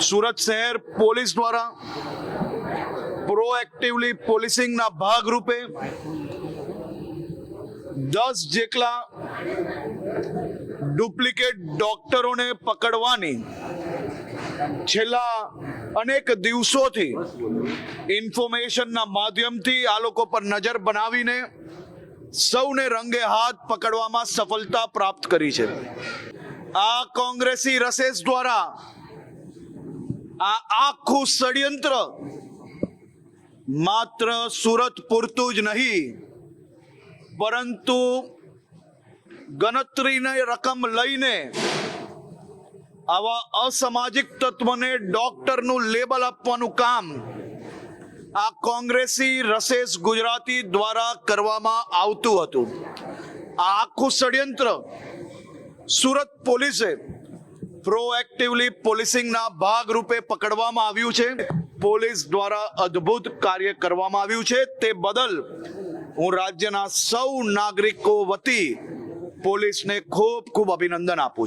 સુરત શહેર પોલીસ દ્વારા પ્રોએક્ટિવલી પોલીસિંગના ભાગરૂપે 10 જેટલા ડુપ્લિકેટ ડોક્ટરોને પકડવાની છેલ્લા અનેક દિવસોથી ઇન્ફોર્મેશનના માધ્યમથી આ લોકો પર નજર બનાવીને સૌને રંગે હાથ પકડવામાં સફળતા પ્રાપ્ત કરી છે. આ કોંગ્રેસી રસેસ દ્વારા આ આખું ષડયંત્ર માત્ર સુરત પૂરતું જ નહીં, પરંતુ ગણતરીની રકમ લઈને આવા અસામાજિક તત્વોને ડોક્ટરનું લેબલ આપવાનું કામ આ કોંગ્રેસી રસેસ ગુજરાતી દ્વારા કરવામાં આવતું હતું. આ આખું ષડયંત્ર સુરત પોલીસે પ્રોએક્ટિવલી પોલીસિંગના ભાગરૂપે પકડવામાં આવ્યું છે. પોલીસ દ્વારા અદ્ભુત કાર્ય કરવામાં આવ્યું છે. તે બદલ હું રાજ્યના સૌ નાગરિકો વતી પોલીસને ખૂબ ખૂબ અભિનંદન આપું છું.